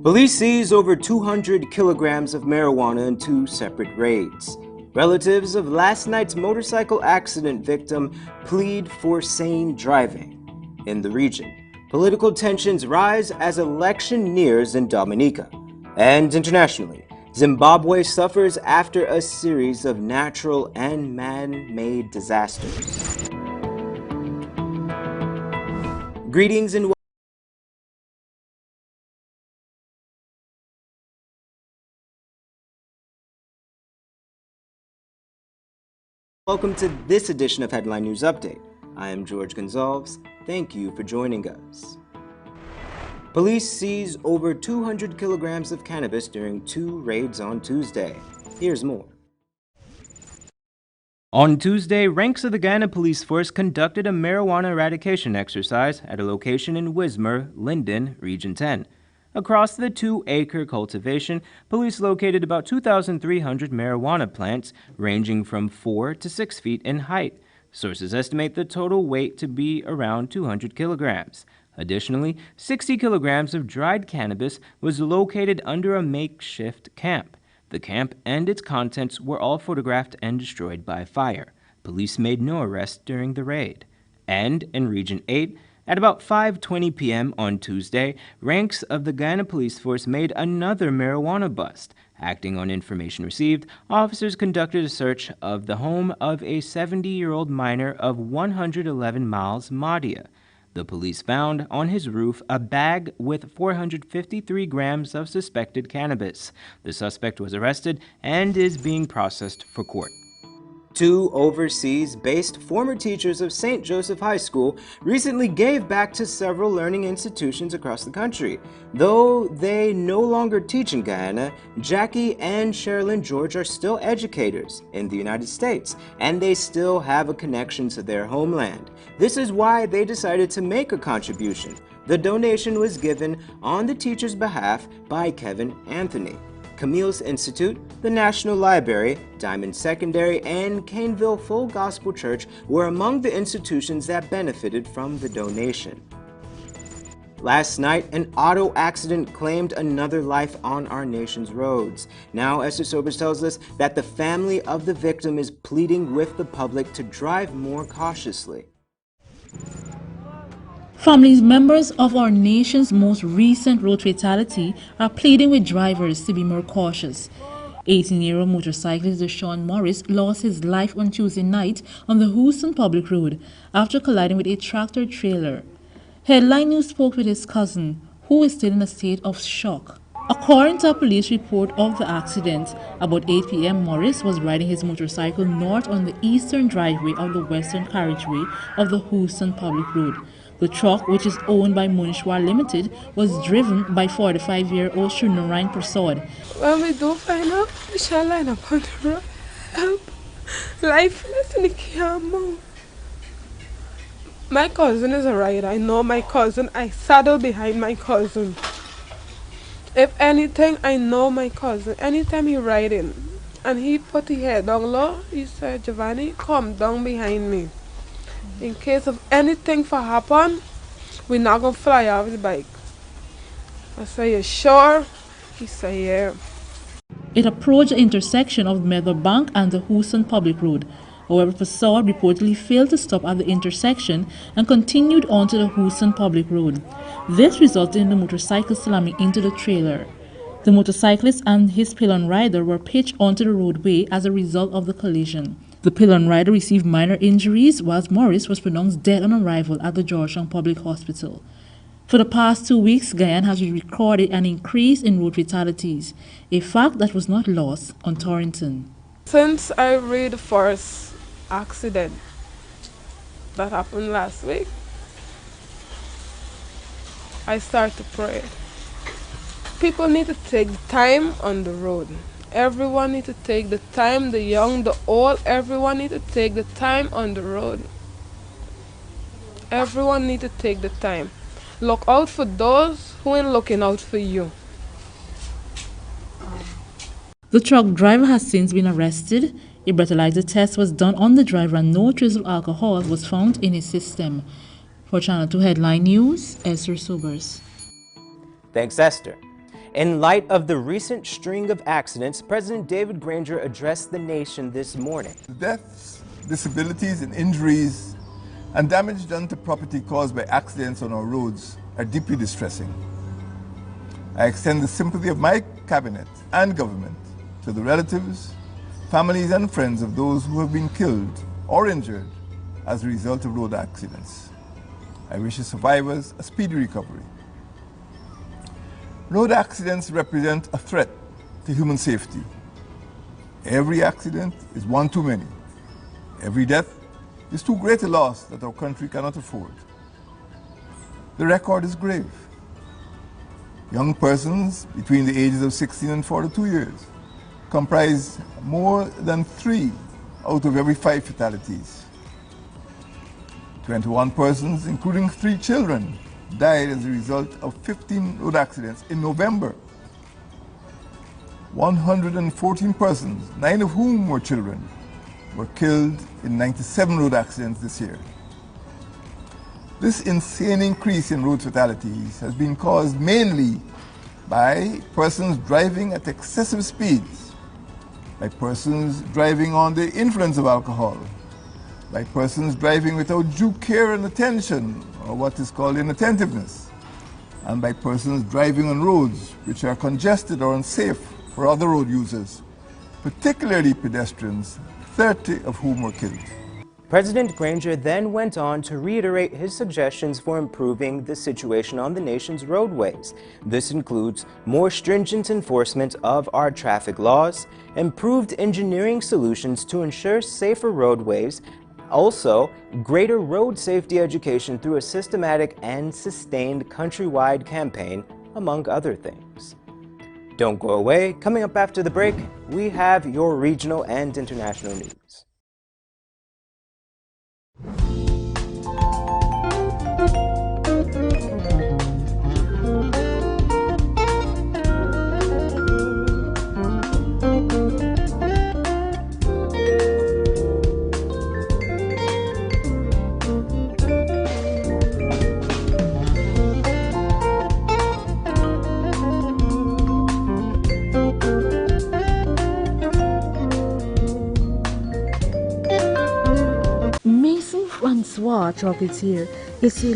Police seize over 200 kilograms of marijuana in two separate raids. Relatives of last night's motorcycle accident victim plead for sane driving. In the region, political tensions rise as election nears in Dominica. And internationally, Zimbabwe suffers after a series of natural and man-made disasters. Greetings and welcome to this edition of Headline News Update. I am George Gonzalez. Thank you for joining us. Police seized over 200 kilograms of cannabis during two raids on Tuesday. Here's more. On Tuesday, ranks of the Guyana police force conducted a marijuana eradication exercise at a location in Wismar, Linden, Region 10. Across the 2-acre cultivation, police located about 2,300 marijuana plants ranging from 4 to 6 feet in height. Sources estimate the total weight to be around 200 kilograms. Additionally, 60 kilograms of dried cannabis was located under a makeshift camp. The camp and its contents were all photographed and destroyed by fire. Police made no arrests during the raid. And in Region 8, at about 5:20 p.m. on Tuesday, ranks of the Guyana police force made another marijuana bust. Acting on information received, officers conducted a search of the home of a 70-year-old miner of 111 miles Madia. The police found on his roof a bag with 453 grams of suspected cannabis. The suspect was arrested and is being processed for court. Two overseas-based former teachers of St. Joseph High School recently gave back to several learning institutions across the country. Though they no longer teach in Guyana, Jackie and Sherilyn George are still educators in the United States, and they still have a connection to their homeland. This is why they decided to make a contribution. The donation was given on the teachers' behalf by Kevin Anthony. Camille's Institute, the National Library, Diamond Secondary, and Caneville Full Gospel Church were among the institutions that benefited from the donation. Last night, an auto accident claimed another life on our nation's roads. Now, Esther Sobers tells us that the family of the victim is pleading with the public to drive more cautiously. Family members of our nation's most recent road fatality are pleading with drivers to be more cautious. 18-year-old motorcyclist Deshaun Morris lost his life on Tuesday night on the Houston Public Road after colliding with a tractor-trailer. Headline News spoke with his cousin, who is still in a state of shock. According to a police report of the accident, about 8 p.m. Morris was riding his motorcycle north on the eastern driveway of the western carriageway of the Houston Public Road. The truck, which is owned by Munishwar Limited, was driven by 45-year-old Shunarain Prasad. When we do find out, we shall line up on the road. Help. Lifeless and he can't move. My cousin is a rider. I know my cousin. I saddle behind my cousin. If anything, I know my cousin. Anytime he riding and he put his head down low, he said, Giovanni, come down behind me. In case of anything for happen, we're not going to fly off the bike. I say, you sure? He said, yeah. It approached the intersection of Meadow Bank and the Houston Public Road. However, Prasad reportedly failed to stop at the intersection and continued onto the Houston Public Road. This resulted in the motorcycle slamming into the trailer. The motorcyclist and his pillion rider were pitched onto the roadway as a result of the collision. The pillion rider received minor injuries, whilst Morris was pronounced dead on arrival at the Georgetown Public Hospital. For the past 2 weeks, Guyana has recorded an increase in road fatalities, a fact that was not lost on Torrington. Since I read the first accident that happened last week, I start to pray. People need to take time on the road. Everyone need to take the time, the young, the old, everyone need to take the time on the road. Everyone need to take the time. Look out for those who ain't looking out for you. The truck driver has since been arrested. A breathalyzer test was done on the driver and no trace of alcohol was found in his system. For Channel 2 Headline News, Esther Sobers. Thanks, Esther. In light of the recent string of accidents, President David Granger addressed the nation this morning. The deaths, disabilities, and injuries and damage done to property caused by accidents on our roads are deeply distressing. I extend the sympathy of my cabinet and government to the relatives, families, and friends of those who have been killed or injured as a result of road accidents. I wish the survivors a speedy recovery. Road accidents represent a threat to human safety. Every accident is one too many. Every death is too great a loss that our country cannot afford. The record is grave. Young persons between the ages of 16 and 42 years comprise more than 3 out of every 5 fatalities. 21 persons, including 3 children, died as a result of 15 road accidents in November. 114 persons, 9 of whom were children, were killed in 97 road accidents this year. This insane increase in road fatalities has been caused mainly by persons driving at excessive speeds, by persons driving under the influence of alcohol, by persons driving without due care and attention, or what is called inattentiveness, and by persons driving on roads which are congested or unsafe for other road users, particularly pedestrians, 30 of whom were killed. President Granger then went on to reiterate his suggestions for improving the situation on the nation's roadways. This includes more stringent enforcement of our traffic laws, improved engineering solutions to ensure safer roadways, also greater road safety education through a systematic and sustained countrywide campaign, among other things. Don't go away. Coming up after the break, we have your regional and international news. Chocolatier. It's a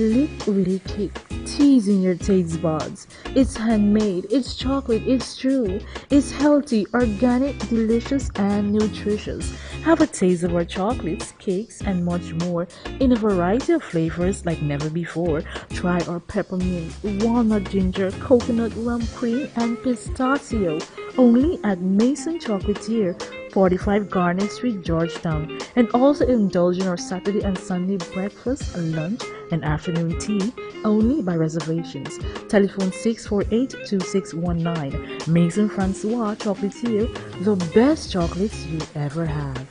really cake, teasing your taste buds. It's handmade, it's chocolate, it's true, it's healthy, organic, delicious, and nutritious. Have a taste of our chocolates, cakes, and much more in a variety of flavors like never before. Try our peppermint, walnut ginger, coconut rum cream, and pistachio. Only at Mason Chocolatier, 45 Garnet Street, Georgetown. And also indulge in our Saturday and Sunday breakfast, lunch, and afternoon tea only by reservations. Telephone 648-2619. Mason Francois Chocolatier, the best chocolates you ever have.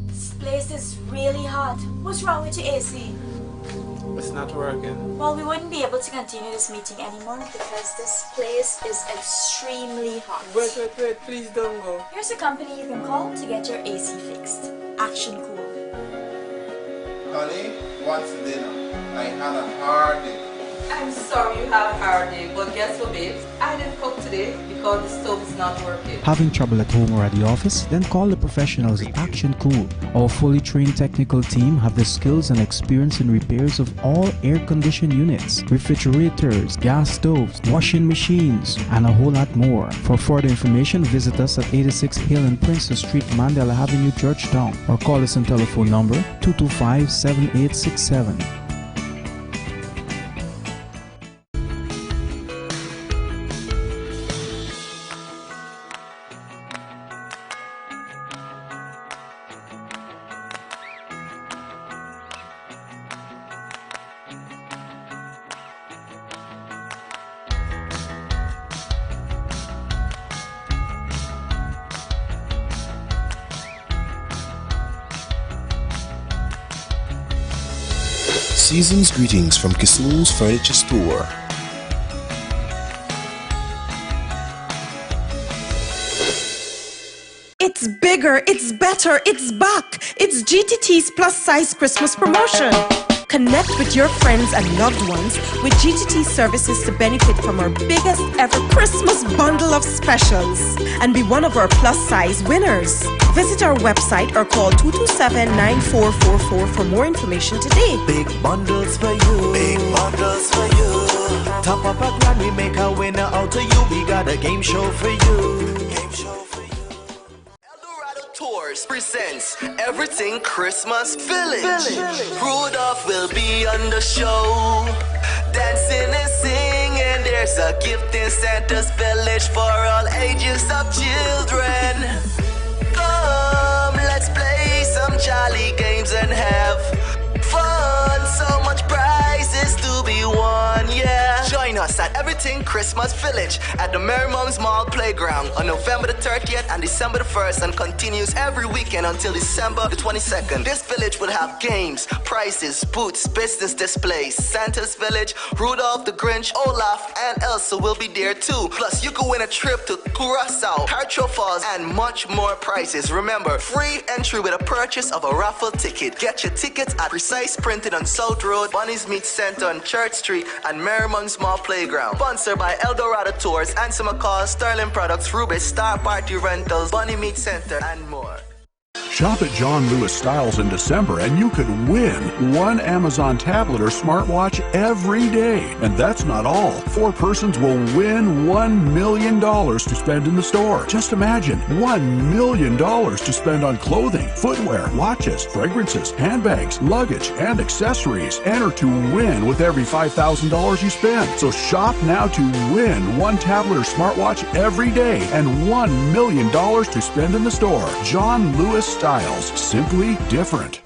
This place is really hot. What's wrong with your AC? It's not working. Well, we wouldn't be able to continue this meeting anymore because this place is extremely hot. Wait, please don't go. Here's a company you can call to get your AC fixed. Action Cool. Honey, what's dinner? I had a hard day. I'm sorry you had a hard day, but guess what, babes? I didn't cook today because the stove is not working. Having trouble at home or at the office? Then call the professionals at Action Cool. Our fully trained technical team have the skills and experience in repairs of all air-conditioned units, refrigerators, gas stoves, washing machines, and a whole lot more. For further information, visit us at 86 Hill and Princess Street, Mandela Avenue, Georgetown, or call us on telephone number 225-7867. Season's greetings from Kisu's Furniture Store. It's big! bigger, it's better, it's back. It's GTT's plus size Christmas promotion. Connect with your friends and loved ones with GTT services to benefit from our biggest ever Christmas bundle of specials and be one of our plus size winners. Visit our website or call 227-9444 for more information today. Big bundles for you. Big bundles for you. Top up a grand, we make a winner out of you. We got a game show for you. Game show for you. Eldorado Tours presents Everything Christmas Village. Rudolph will be on the show, dancing and singing. There's a gift in Santa's village for all ages of children. Come, let's play some jolly games and have fun. So much prizes to be won, yeah. Join us at Everything Christmas Village at the Mary Mums Mall Playground on November the 30th and December the 1st and continues every weekend until December the 22nd. This village will have games, prizes, booths, business displays. Santa's Village, Rudolph the Grinch, Olaf, and Elsa will be there too. Plus, you can win a trip to Curaçao, Hartro Falls, and much more prizes. Remember, free entry with a purchase of a raffle ticket. Get your tickets at Precise Printing on South Road, Bunny's Meat Center on Church Street, and Merriman Small Playground. Sponsored by Eldorado Tours, Answer McCall, Sterling Products, Rubis, Star Party Rentals, Bunny Meat Center, and more. Shop at John Lewis Styles in December and you could win one Amazon tablet or smartwatch every day. And that's not all. 4 persons will win $1 million to spend in the store. Just imagine, $1 million to spend on clothing, footwear, watches, fragrances, handbags, luggage, and accessories. Enter to win with every $5,000 you spend. So shop now to win one tablet or smartwatch every day and $1 million to spend in the store. John Lewis Styles. Simply different.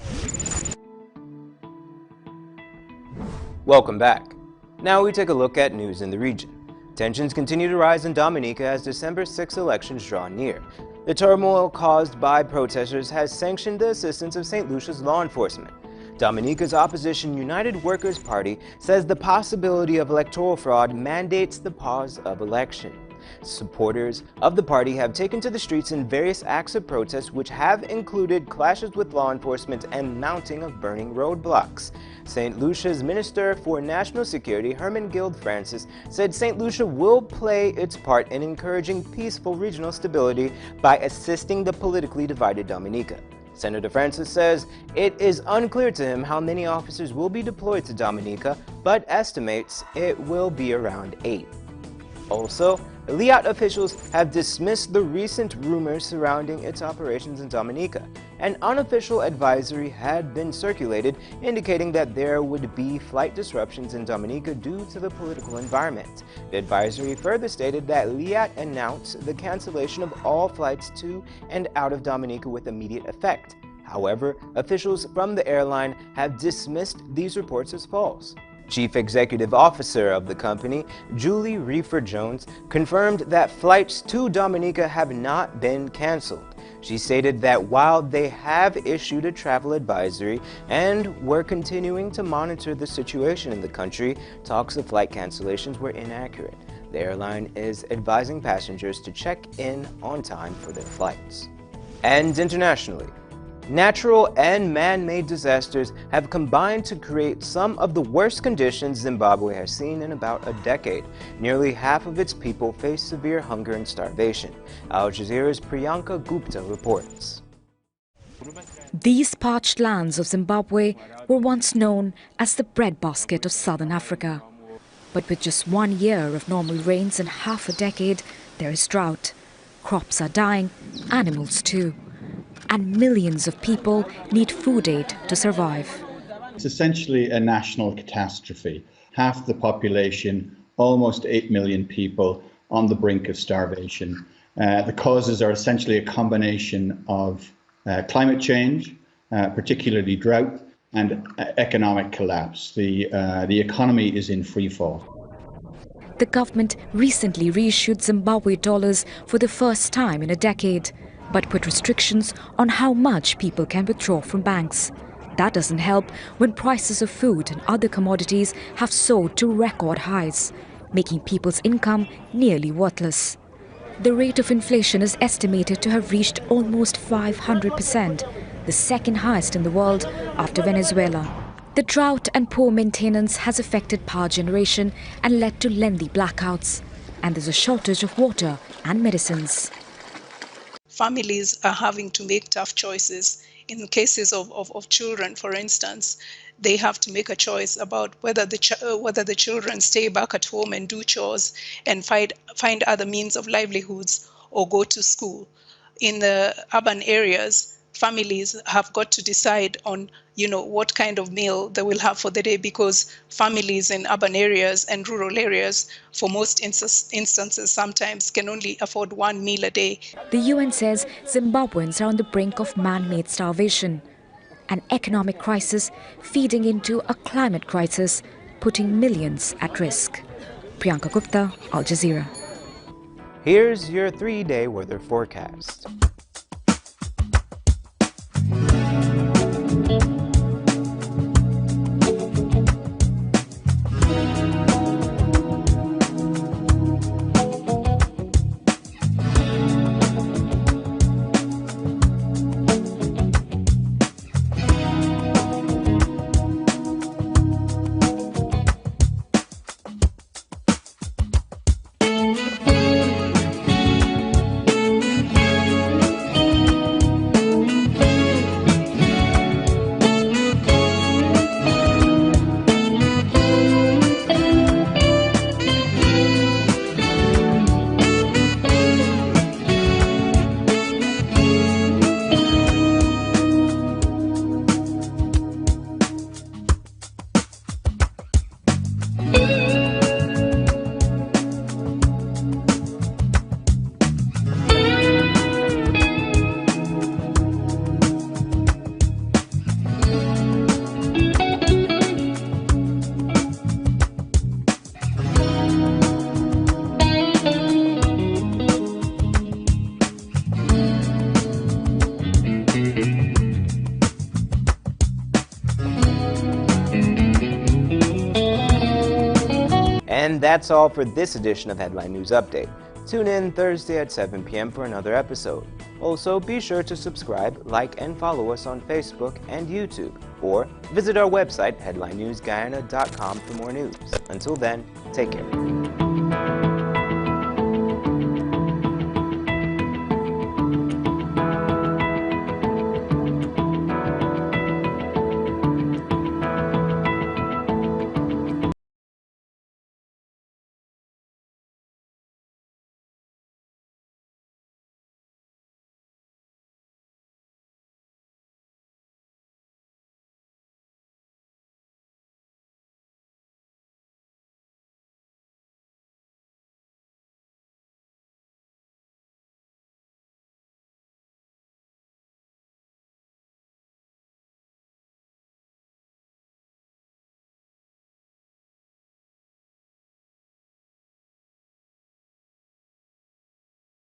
Welcome back. Now we take a look at news in the region. Tensions continue to rise in Dominica as December 6 elections draw near. The turmoil caused by protesters has sanctioned the assistance of St. Lucia's law enforcement. Dominica's opposition United Workers' Party says the possibility of electoral fraud mandates the pause of election. Supporters of the party have taken to the streets in various acts of protest which have included clashes with law enforcement and mounting of burning roadblocks. St. Lucia's Minister for National Security, Herman Guild Francis, said St. Lucia will play its part in encouraging peaceful regional stability by assisting the politically divided Dominica. Senator Francis says it is unclear to him how many officers will be deployed to Dominica, but estimates it will be around 8. Also, PLEAD officials have dismissed the recent rumors surrounding its operations in Dominica. An unofficial advisory had been circulated indicating that there would be flight disruptions in Dominica due to the political environment. The advisory further stated that PLEAD announced the cancellation of all flights to and out of Dominica with immediate effect. However, officials from the airline have dismissed these reports as false. Chief Executive Officer of the company, Julie Reefer-Jones, confirmed that flights to Dominica have not been canceled. She stated that while they have issued a travel advisory and were continuing to monitor the situation in the country, talks of flight cancellations were inaccurate. The airline is advising passengers to check in on time for their flights. And internationally, natural and man-made disasters have combined to create some of the worst conditions Zimbabwe has seen in about a decade. Nearly half of its people face severe hunger and starvation. Al Jazeera's Priyanka Gupta reports. These parched lands of Zimbabwe were once known as the breadbasket of southern Africa. But with just 1 year of normal rains in half a decade, there is drought. Crops are dying, animals too. And millions of people need food aid to survive. It's essentially a national catastrophe. Half the population, almost 8 million people, on the brink of starvation. The causes are essentially a combination of climate change, particularly drought, and economic collapse. The economy is in free fall. The government recently reissued Zimbabwe dollars for the first time in a decade, but put restrictions on how much people can withdraw from banks. That doesn't help when prices of food and other commodities have soared to record highs, making people's income nearly worthless. the rate of inflation is estimated to have reached almost 500%, the second highest in the world after Venezuela. The drought and poor maintenance has affected power generation and led to lengthy blackouts. And there's a shortage of water and medicines. Families are having to make tough choices. In cases of children, for instance, they have to make a choice about whether the children stay back at home and do chores and find other means of livelihoods or go to school. In the urban areas, families have got to decide on, what kind of meal they will have for the day, because families in urban areas and rural areas, for most instances, sometimes can only afford one meal a day. The UN says Zimbabweans are on the brink of man-made starvation, an economic crisis feeding into a climate crisis, putting millions at risk. Priyanka Gupta, Al Jazeera. Here's your 3-day weather forecast. And that's all for this edition of Headline News Update. Tune in Thursday at 7 p.m. for another episode. Also, be sure to subscribe, like, and follow us on Facebook and YouTube. Or visit our website, headlinenewsguyana.com, for more news. Until then, take care.